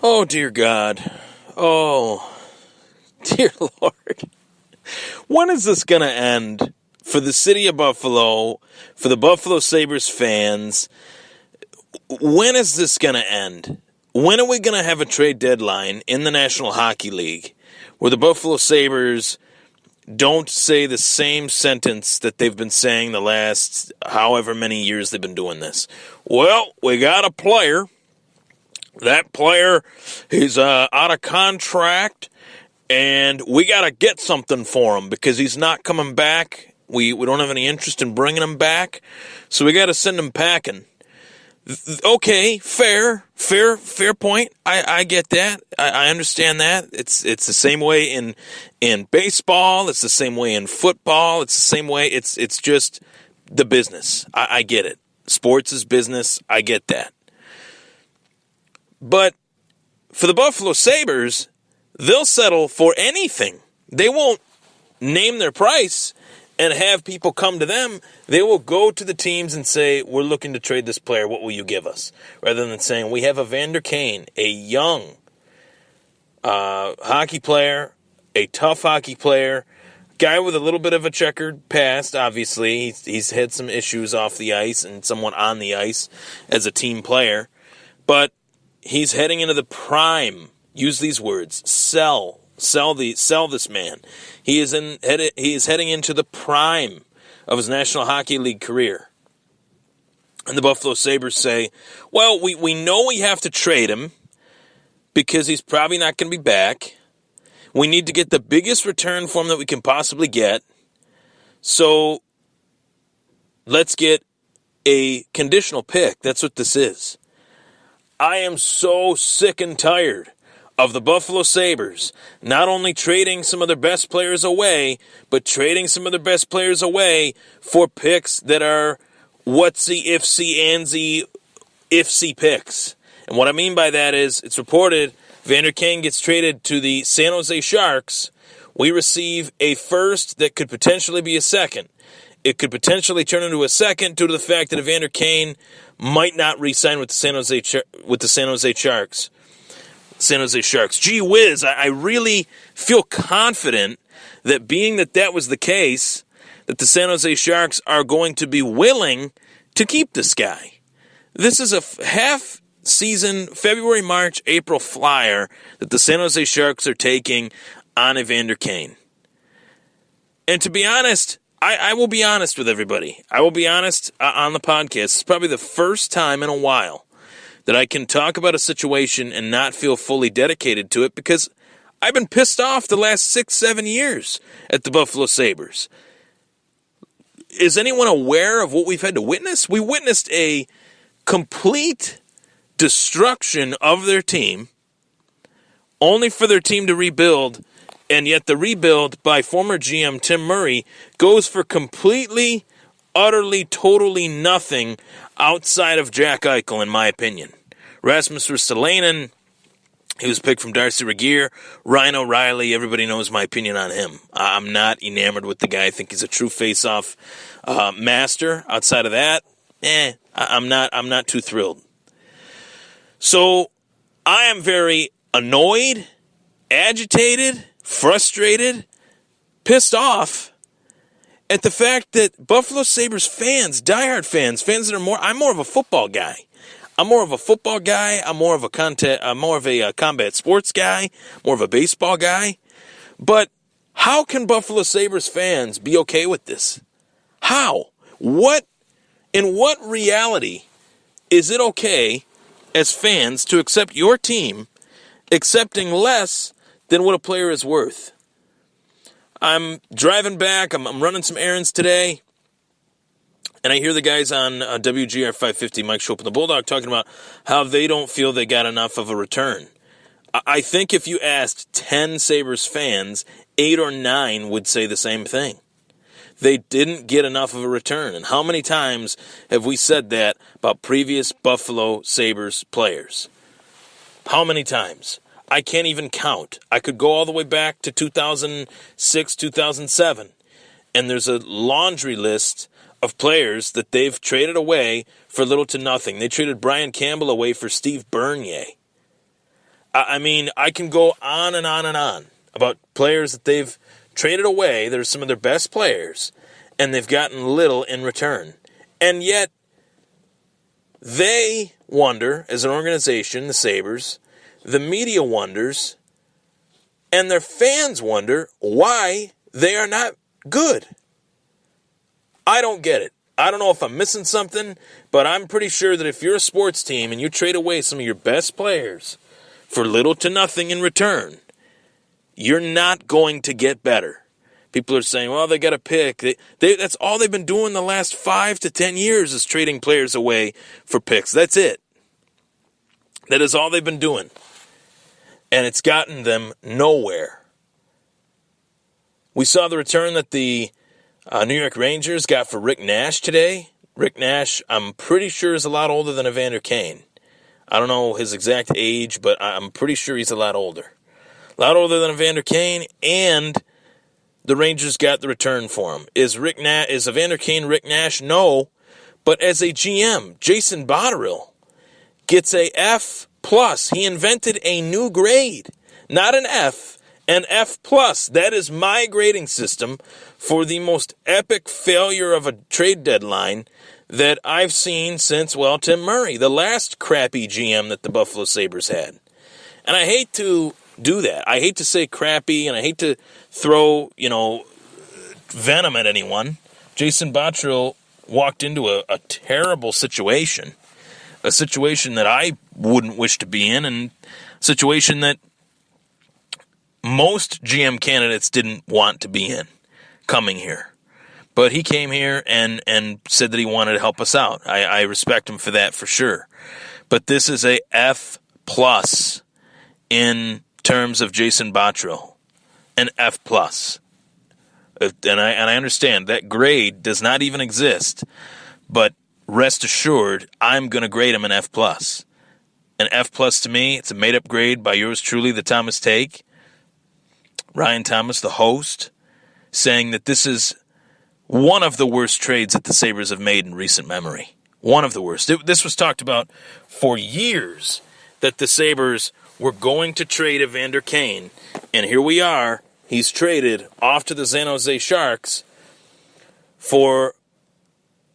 Oh, dear God. Oh, dear Lord. When is this going to end for the city of Buffalo, for the Buffalo Sabres fans? When is this going to end? When are we going to have a trade deadline in the National Hockey League where the Buffalo Sabres don't say the same sentence that they've been saying the last however many years they've been doing this? Well, we got a player. That player is out of contract, and we got to get something for him because he's not coming back. We don't have any interest in bringing him back, so we got to send him packing. Okay, fair point. I get that. I understand that. It's the same way in baseball. It's the same way in football. It's the same way. It's just the business. I get it. Sports is business. I get that. But for the Buffalo Sabres, they'll settle for anything. They won't name their price and have people come to them. They will go to the teams and say, we're looking to trade this player. What will you give us? Rather than saying, we have Evander Kane, a young hockey player, a tough hockey player, guy with a little bit of a checkered past, obviously. He's had some issues off the ice and somewhat on the ice as a team player. But he's heading into the prime. Use these words. Sell this man. He is heading into the prime of his National Hockey League career. And the Buffalo Sabres say, well, we know we have to trade him because he's probably not going to be back. We need to get the biggest return for him that we can possibly get. So let's get a conditional pick. That's what this is. I am so sick and tired of the Buffalo Sabres not only trading some of their best players away, but trading some of their best players away for picks that are whatsy, ifsy, andsy, ifsy picks. And what I mean by that is, it's reported Evander Kane gets traded to the San Jose Sharks. We receive a first that could potentially be a second. It could potentially turn into a second due to the fact that Evander Kane might not re-sign with the San Jose Sharks. San Jose Sharks. Gee whiz, I really feel confident that being that was the case, that the San Jose Sharks are going to be willing to keep this guy. This is a half-season, February, March, April flyer that the San Jose Sharks are taking on Evander Kane. And to be honest, I will be honest with everybody. I will be honest on the podcast. It's probably the first time in a while that I can talk about a situation and not feel fully dedicated to it because I've been pissed off the last 6-7 years at the Buffalo Sabres. Is anyone aware of what we've had to witness? We witnessed a complete destruction of their team, only for their team to rebuild. And yet the rebuild by former GM Tim Murray goes for completely, utterly, totally nothing outside of Jack Eichel, in my opinion. Rasmus Ristolainen, he was picked from Darcy Regier. Ryan O'Reilly, everybody knows my opinion on him. I'm not enamored with the guy. I think he's a true face-off master. Outside of that, I'm not too thrilled. So I am very annoyed, agitated, frustrated, pissed off at the fact that Buffalo Sabres fans, diehard fans that are I'm more of a football guy. I'm more of a combat sports guy, more of a baseball guy. But how can Buffalo Sabres fans be okay with this? How? In what reality is it okay as fans to accept your team accepting less than what a player is worth? I'm driving back. I'm running some errands today. And I hear the guys on WGR 550, Mike Schopp and the Bulldog, talking about how they don't feel they got enough of a return. I think if you asked 10 Sabres fans, 8 or 9 would say the same thing. They didn't get enough of a return. And how many times have we said that about previous Buffalo Sabres players? How many times? I can't even count. I could go all the way back to 2006, 2007. And there's a laundry list of players that they've traded away for little to nothing. They traded Brian Campbell away for Steve Bernier. I mean, I can go on and on and on about players that they've traded away. They're some of their best players, and they've gotten little in return. And yet, they wonder, as an organization, the Sabres, the media wonders, and their fans wonder why they are not good. I don't get it. I don't know if I'm missing something, but I'm pretty sure that if you're a sports team and you trade away some of your best players for little to nothing in return, you're not going to get better. People are saying, well, they got a pick. That's all they've been doing the last 5 to 10 years is trading players away for picks. That's it. That is all they've been doing. And it's gotten them nowhere. We saw the return that the New York Rangers got for Rick Nash today. Rick Nash, I'm pretty sure, is a lot older than Evander Kane. I don't know his exact age, but I'm pretty sure he's a lot older. A lot older than Evander Kane, and the Rangers got the return for him. Is Evander Kane Rick Nash? No. But as a GM, Jason Botterill gets a F+. He invented a new grade. Not an F, an F+. That is my grading system for the most epic failure of a trade deadline that I've seen since, well, Tim Murray, the last crappy GM that the Buffalo Sabres had. And I hate to do that. I hate to say crappy, and I hate to throw, venom at anyone. Jason Botterill walked into a terrible situation, a situation that I wouldn't wish to be in, and a situation that most GM candidates didn't want to be in coming here. But he came here and said that he wanted to help us out. I respect him for that for sure. But this is a F+ in terms of Jason Botterill. An F+. And I understand that grade does not even exist. But rest assured, I'm going to grade him an F+. An F+ to me, it's a made-up grade by yours truly, the Thomas Take. Ryan Thomas, the host, saying that this is one of the worst trades that the Sabres have made in recent memory. One of the worst. This was talked about for years, that the Sabres were going to trade Evander Kane. And here we are. He's traded off to the San Jose Sharks for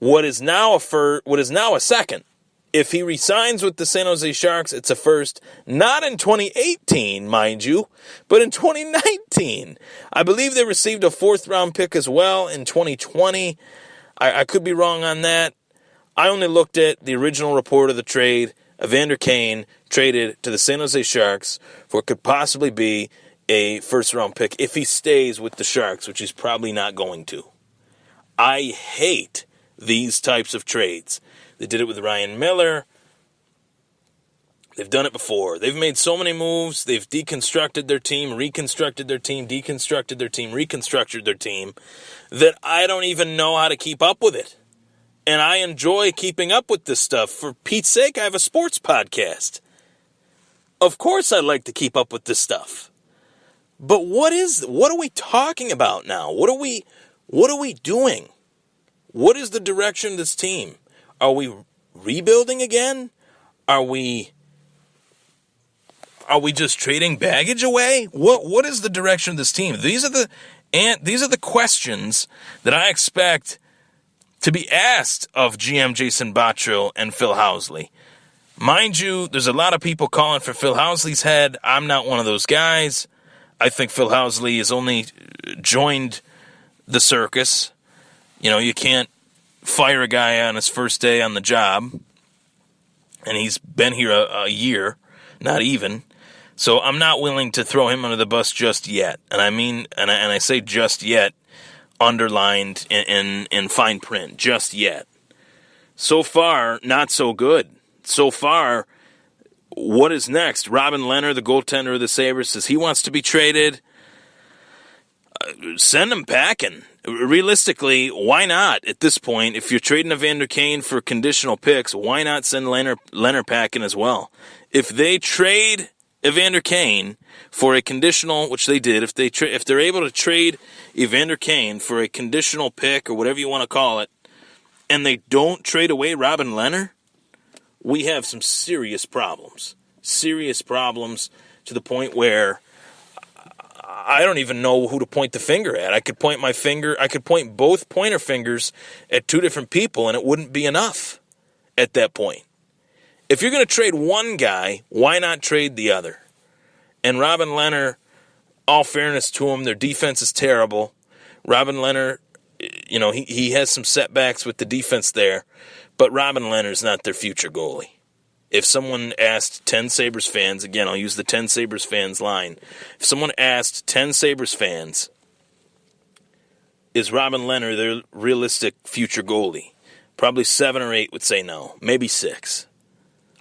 what is now a second. If he resigns with the San Jose Sharks, it's a first, not in 2018, mind you, but in 2019. I believe they received a 4th-round pick as well in 2020. I could be wrong on that. I only looked at the original report of the trade. Evander Kane traded to the San Jose Sharks for what could possibly be a first-round pick if he stays with the Sharks, which he's probably not going to. I hate these types of trades. They did it with Ryan Miller. They've done it before. They've made so many moves. They've deconstructed their team, reconstructed their team, deconstructed their team, reconstructed their team, that I don't even know how to keep up with it. And I enjoy keeping up with this stuff. For Pete's sake, I have a sports podcast. Of course I like to keep up with this stuff. But what are we talking about now? What are we doing? What is the direction of this team? Are we rebuilding again? Are we just trading baggage away? What is the direction of this team? These are the questions that I expect to be asked of GM Jason Botterill and Phil Housley. Mind you, there's a lot of people calling for Phil Housley's head. I'm not one of those guys. I think Phil Housley has only joined the circus. You can't fire a guy on his first day on the job, and he's been here a year, not even. So I'm not willing to throw him under the bus just yet. And I mean, and I say just yet, underlined in fine print, just yet. So far, not so good. So far, what is next? Robin Lehner, the goaltender of the Sabres, says he wants to be traded. Send him packing. Realistically, why not at this point? If you're trading Evander Kane for conditional picks, why not send Lehner packing as well? If they trade Evander Kane for a conditional, which they did, if they're able to trade Evander Kane for a conditional pick or whatever you want to call it, and they don't trade away Robin Lehner, we have some serious problems. Serious problems to the point where I don't even know who to point the finger at. I could point both pointer fingers at two different people, and it wouldn't be enough at that point. If you're going to trade one guy, why not trade the other? And Robin Lehner, all fairness to him, their defense is terrible. Robin Lehner, he has some setbacks with the defense there, but Robin Lehner's not their future goalie. If someone asked 10 Sabres fans, again, I'll use the 10 Sabres fans line. If someone asked 10 Sabres fans, is Robin Lehner their realistic future goalie? Probably 7 or 8 would say no. Maybe 6.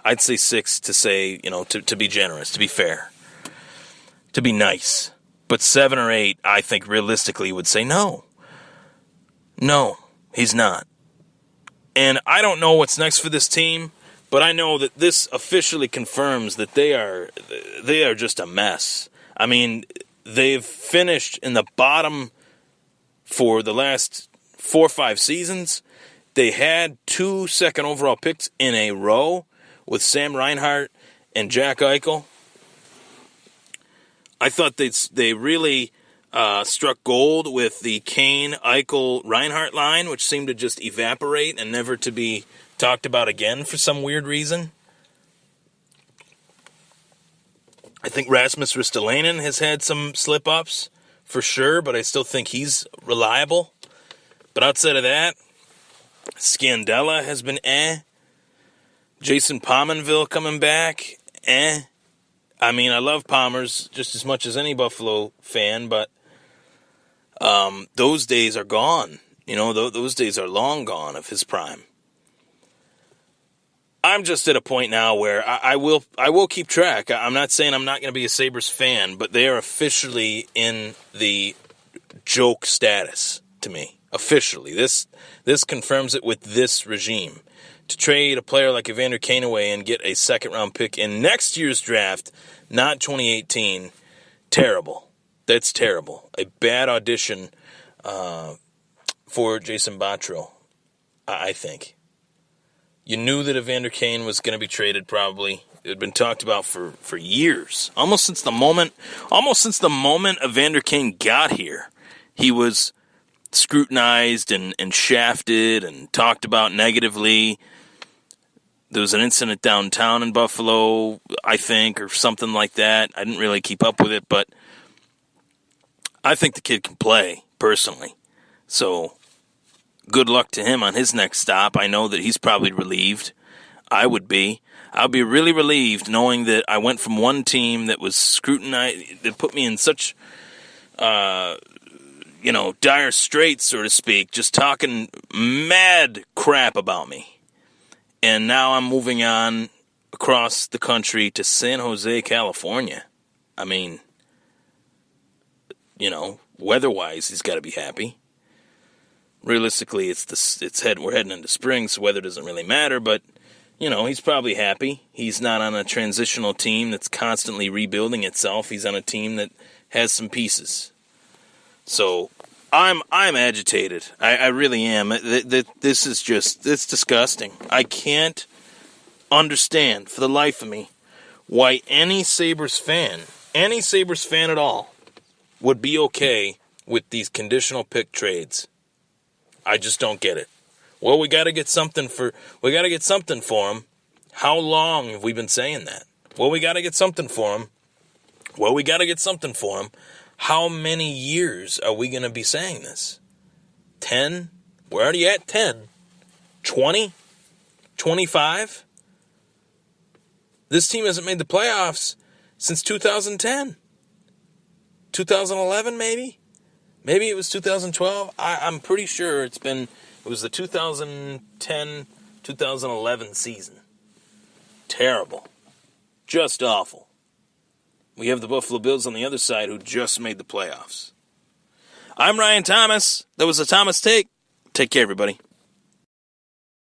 I'd say 6 to say, to be generous, to be fair, to be nice. But 7 or 8, I think realistically would say no. No, he's not. And I don't know what's next for this team, but I know that this officially confirms that they are just a mess. I mean, they've finished in the bottom for the last 4 or 5 seasons. They had 2 second overall picks in a row with Sam Reinhart and Jack Eichel. I thought they really struck gold with the Kane, Eichel, Reinhart line, which seemed to just evaporate and never to be talked about again for some weird reason. I think Rasmus Ristolainen has had some slip-ups for sure, but I still think he's reliable. But outside of that, Scandella has been Jason Pominville coming back, I mean, I love Palmer's just as much as any Buffalo fan, but those days are gone. Those days are long gone of his prime. I'm just at a point now where I will keep track. I'm not saying I'm not going to be a Sabres fan, but they are officially in the joke status to me. Officially. This confirms it with this regime. To trade a player like Evander Kane away and get a second-round pick in next year's draft, not 2018, terrible. That's terrible. A bad audition for Jason Botterill, I think. You knew that Evander Kane was going to be traded probably. It had been talked about for years. Almost since the moment Evander Kane got here, he was scrutinized and shafted and talked about negatively. There was an incident downtown in Buffalo, I think, or something like that. I didn't really keep up with it, but I think the kid can play, personally. So good luck to him on his next stop. I know that he's probably relieved. I would be. I'd be really relieved knowing that I went from one team that was scrutinized, that put me in such, dire straits, so to speak, just talking mad crap about me. And now I'm moving on across the country to San Jose, California. I mean, weather-wise, he's got to be happy. Realistically, we're heading into spring, so weather doesn't really matter, but, he's probably happy. He's not on a transitional team that's constantly rebuilding itself. He's on a team that has some pieces. So I'm agitated. I really am. This is it's disgusting. I can't understand for the life of me why any Sabres fan at all, would be okay with these conditional pick trades. I just don't get it. Well, we got to get something for him. How long have we been saying that? Well, we got to get something for him. How many years are we going to be saying this? 10? We're already at 10. 20? 25? This team hasn't made the playoffs since 2010. 2011, maybe? Maybe it was 2012. I'm pretty sure it was the 2010-2011 season. Terrible. Just awful. We have the Buffalo Bills on the other side who just made the playoffs. I'm Ryan Thomas. That was a Thomas Take. Take care, everybody.